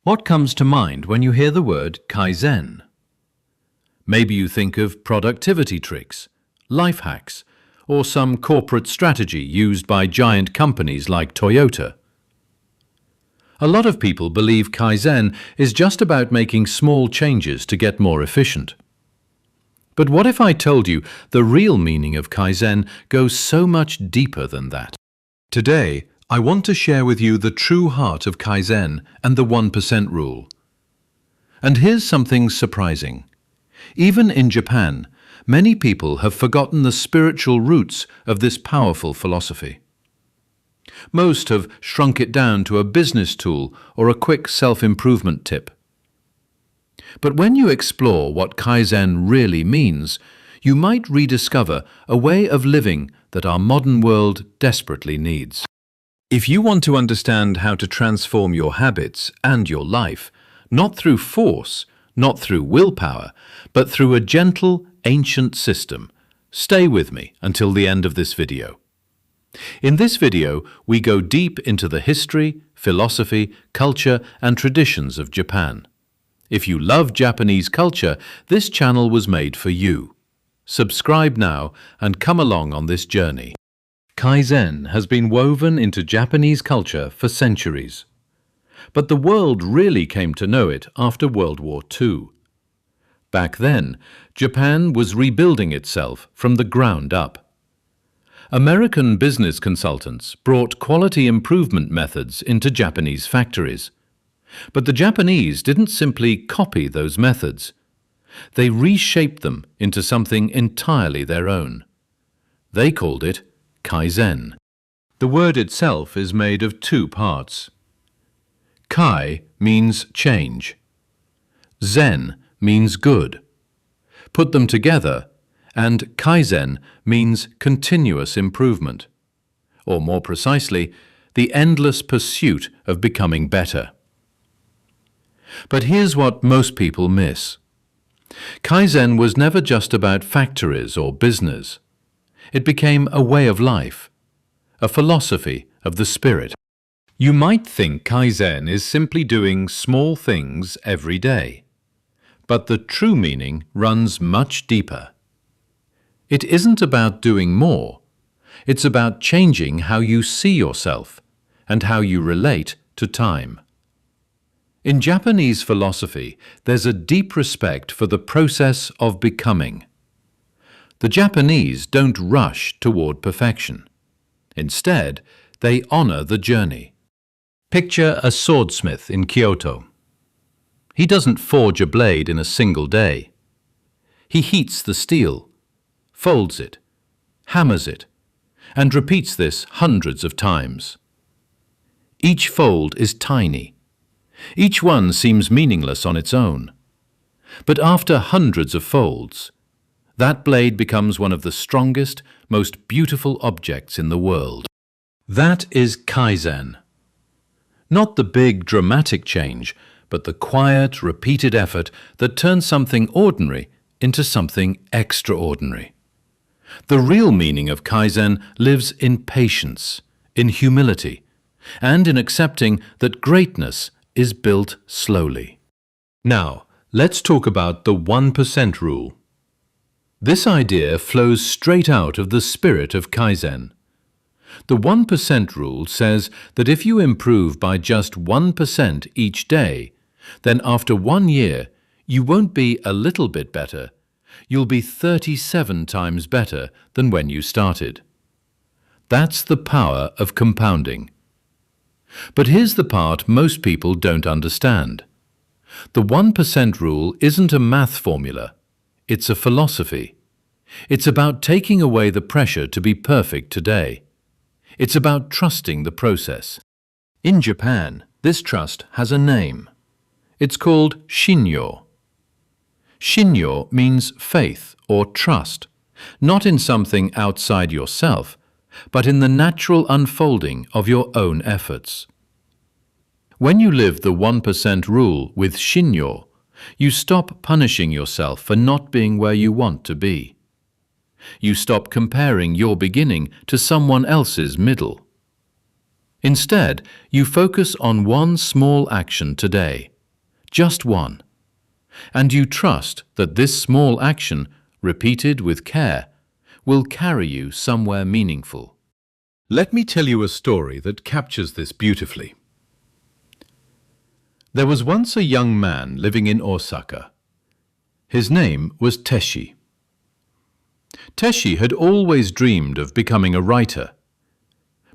What comes to mind when you hear the word Kaizen? Maybe you think of productivity tricks, life hacks, or some corporate strategy used by giant companies like Toyota. A lot of people believe Kaizen is just about making small changes to get more efficient. But what if I told you the real meaning of Kaizen goes so much deeper than that? Today, I want to share with you the true heart of Kaizen and the 1% rule. And here's something surprising. Even in Japan, many people have forgotten the spiritual roots of this powerful philosophy. Most have shrunk it down to a business tool or a quick self-improvement tip. But when you explore what Kaizen really means, you might rediscover a way of living that our modern world desperately needs. If you want to understand how to transform your habits and your life, not through force, not through willpower, but through a gentle, ancient system, stay with me until the end of this video. In this video, we go deep into the history, philosophy, culture, and traditions of Japan. If you love Japanese culture, this channel was made for you. Subscribe now and come along on this journey. Kaizen has been woven into Japanese culture for centuries. But the world really came to know it after World War II. Back then, Japan was rebuilding itself from the ground up. American business consultants brought quality improvement methods into Japanese factories. But the Japanese didn't simply copy those methods. They reshaped them into something entirely their own. They called it Kaizen. The word itself is made of two parts. Kai means change. Zen means good. Put them together, and Kaizen means continuous improvement, or more precisely, the endless pursuit of becoming better. But here's what most people miss. Kaizen was never just about factories or business. It became a way of life, a philosophy of the spirit. You might think Kaizen is simply doing small things every day. But the true meaning runs much deeper. It isn't about doing more. It's about changing how you see yourself and how you relate to time. In Japanese philosophy, there's a deep respect for the process of becoming. The Japanese don't rush toward perfection. Instead, they honor the journey. Picture a swordsmith in Kyoto. He doesn't forge a blade in a single day. He heats the steel, folds it, hammers it, and repeats this hundreds of times. Each fold is tiny. Each one seems meaningless on its own. But after hundreds of folds, that blade becomes one of the strongest, most beautiful objects in the world. That is Kaizen. Not the big dramatic change, but the quiet, repeated effort that turns something ordinary into something extraordinary. The real meaning of Kaizen lives in patience, in humility, and in accepting that greatness is built slowly. Now, let's talk about the 1% rule. This idea flows straight out of the spirit of Kaizen. The 1% rule says that if you improve by just 1% each day, then after 1 year, you won't be a little bit better. You'll be 37 times better than when you started. That's the power of compounding. But here's the part most people don't understand. The 1% rule isn't a math formula. It's a philosophy. It's about taking away the pressure to be perfect today. It's about trusting the process. In Japan, this trust has a name. It's called Shinyo. Shinyo means faith or trust, not in something outside yourself, but in the natural unfolding of your own efforts. When you live the 1% rule with Shinyo, you stop punishing yourself for not being where you want to be. You stop comparing your beginning to someone else's middle. Instead, you focus on one small action today, just one. And you trust that this small action, repeated with care, will carry you somewhere meaningful. Let me tell you a story that captures this beautifully. There was once a young man living in Osaka. His name was Teshi. Teshi had always dreamed of becoming a writer.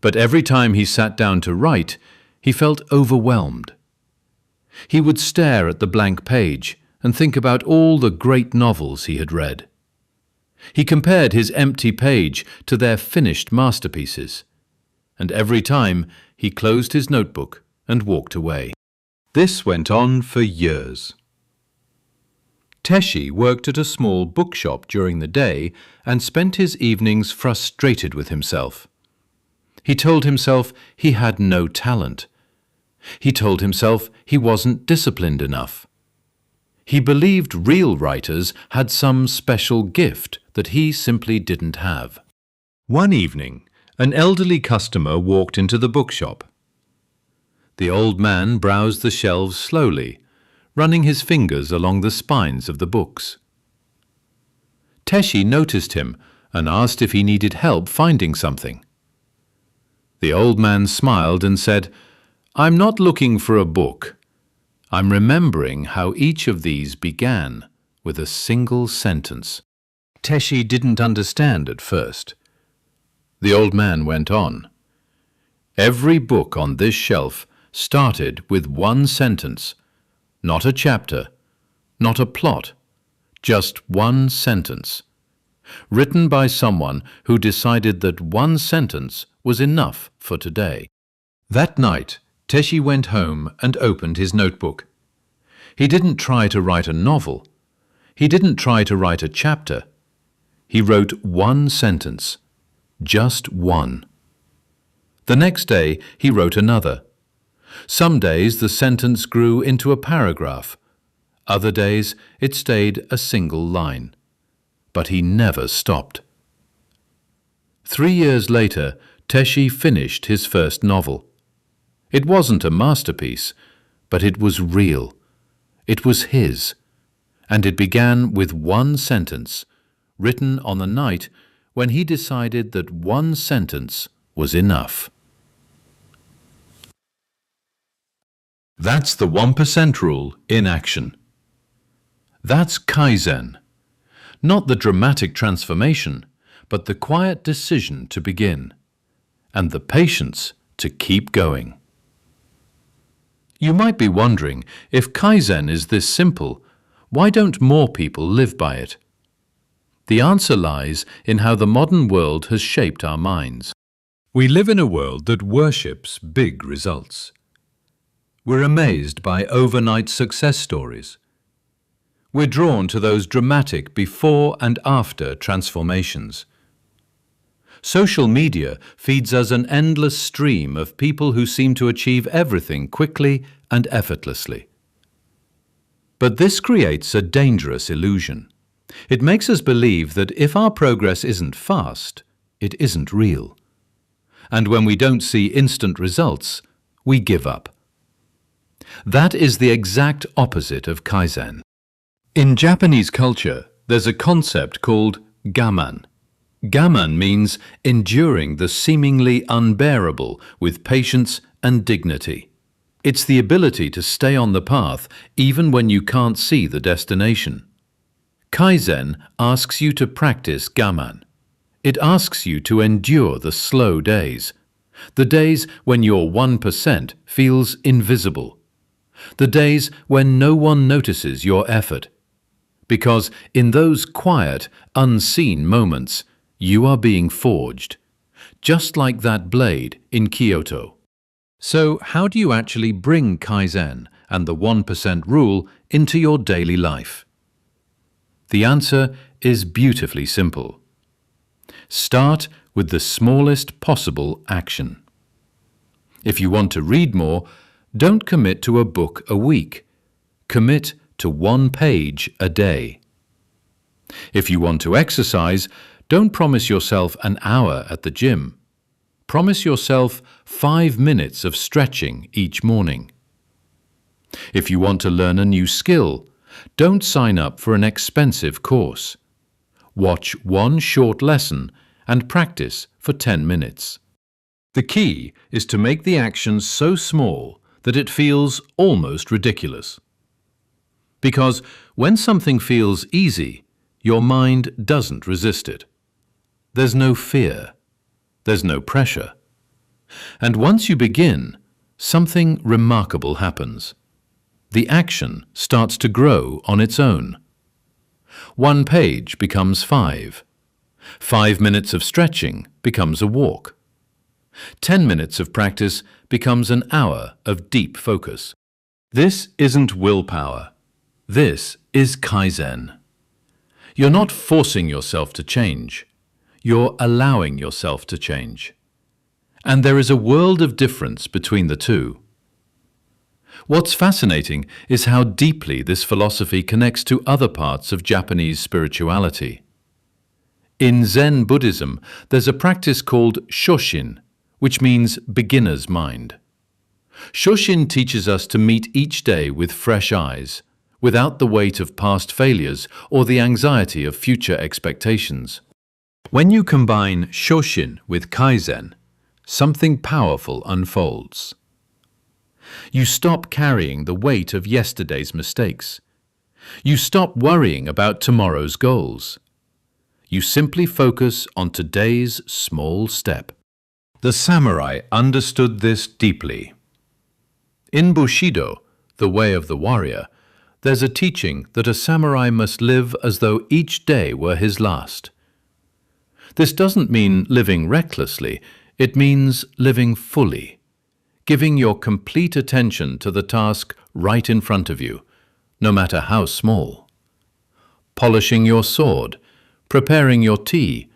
But every time he sat down to write, he felt overwhelmed. He would stare at the blank page and think about all the great novels he had read. He compared his empty page to their finished masterpieces, and every time he closed his notebook and walked away. This went on for years. Teshi worked at a small bookshop during the day and spent his evenings frustrated with himself. He told himself he had no talent. He told himself he wasn't disciplined enough. He believed real writers had some special gift that he simply didn't have. One evening, an elderly customer walked into the bookshop. The old man browsed the shelves slowly, running his fingers along the spines of the books. Teshi noticed him and asked if he needed help finding something. The old man smiled and said, "I'm not looking for a book. I'm remembering how each of these began with a single sentence." Teshi didn't understand at first. The old man went on. "Every book on this shelf started with one sentence, not a chapter, not a plot, just one sentence, written by someone who decided that one sentence was enough for today." That night, Teshi went home and opened his notebook. He didn't try to write a novel. He didn't try to write a chapter. He wrote one sentence, just one. The next day, he wrote another. Some days the sentence grew into a paragraph. Other days it stayed a single line. But he never stopped. 3 years later, Teshi finished his first novel. It wasn't a masterpiece, but it was real. It was his. And it began with one sentence, written on the night when he decided that one sentence was enough. That's the 1% rule in action. That's Kaizen. Not the dramatic transformation, but the quiet decision to begin, and the patience to keep going. You might be wondering, if Kaizen is this simple, why don't more people live by it? The answer lies in how the modern world has shaped our minds. We live in a world that worships big results. We're amazed by overnight success stories. We're drawn to those dramatic before and after transformations. Social media feeds us an endless stream of people who seem to achieve everything quickly and effortlessly. But this creates a dangerous illusion. It makes us believe that if our progress isn't fast, it isn't real. And when we don't see instant results, we give up. That is the exact opposite of Kaizen. In Japanese culture, there's a concept called gaman. Gaman means enduring the seemingly unbearable with patience and dignity. It's the ability to stay on the path even when you can't see the destination. Kaizen asks you to practice gaman. It asks you to endure the slow days, the days when your 1% feels invisible, the days when no one notices your effort. Because in those quiet, unseen moments, you are being forged, just like that blade in Kyoto. So how do you actually bring Kaizen and the 1% rule into your daily life? The answer is beautifully simple. Start with the smallest possible action. If you want to read more, don't commit to a book a week. Commit to 1 page a day. If you want to exercise, don't promise yourself an hour at the gym. Promise yourself 5 minutes of stretching each morning. If you want to learn a new skill, don't sign up for an expensive course. Watch one short lesson and practice for 10 minutes. The key is to make the action so small that it feels almost ridiculous. Because when something feels easy, your mind doesn't resist it. There's no fear. There's no pressure. And once you begin, something remarkable happens. The action starts to grow on its own. 1 page becomes 5. 5 minutes of stretching becomes a walk. 10 minutes of practice becomes an hour of deep focus. This isn't willpower. This is Kaizen. You're not forcing yourself to change. You're allowing yourself to change. And there is a world of difference between the two. What's fascinating is how deeply this philosophy connects to other parts of Japanese spirituality. In Zen Buddhism, there's a practice called Shoshin, which means beginner's mind. Shoshin teaches us to meet each day with fresh eyes, without the weight of past failures or the anxiety of future expectations. When you combine Shoshin with Kaizen, something powerful unfolds. You stop carrying the weight of yesterday's mistakes. You stop worrying about tomorrow's goals. You simply focus on today's small step. The samurai understood this deeply. In Bushido, the way of the warrior, there's a teaching that a samurai must live as though each day were his last. This doesn't mean living recklessly, it means living fully, giving your complete attention to the task right in front of you, no matter how small. Polishing your sword, preparing your tea,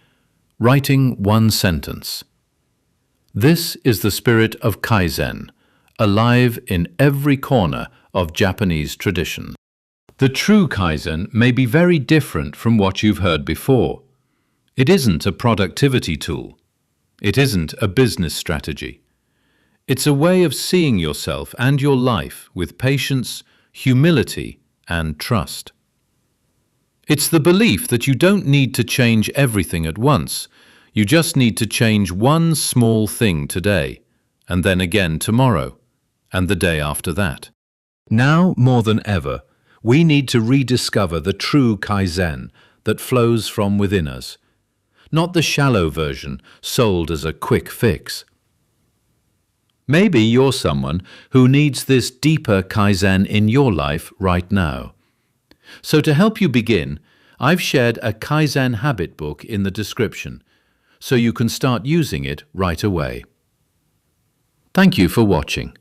writing one sentence. This is the spirit of Kaizen, alive in every corner of Japanese tradition. The true Kaizen may be very different from what you've heard before. It isn't a productivity tool. It isn't a business strategy. It's a way of seeing yourself and your life with patience, humility, and trust. It's the belief that you don't need to change everything at once. You just need to change one small thing today, and then again tomorrow, and the day after that. Now more than ever, we need to rediscover the true Kaizen that flows from within us, not the shallow version sold as a quick fix. Maybe you're someone who needs this deeper Kaizen in your life right now. So to help you begin, I've shared a Kaizen habit book in the description, so you can start using it right away. Thank you for watching.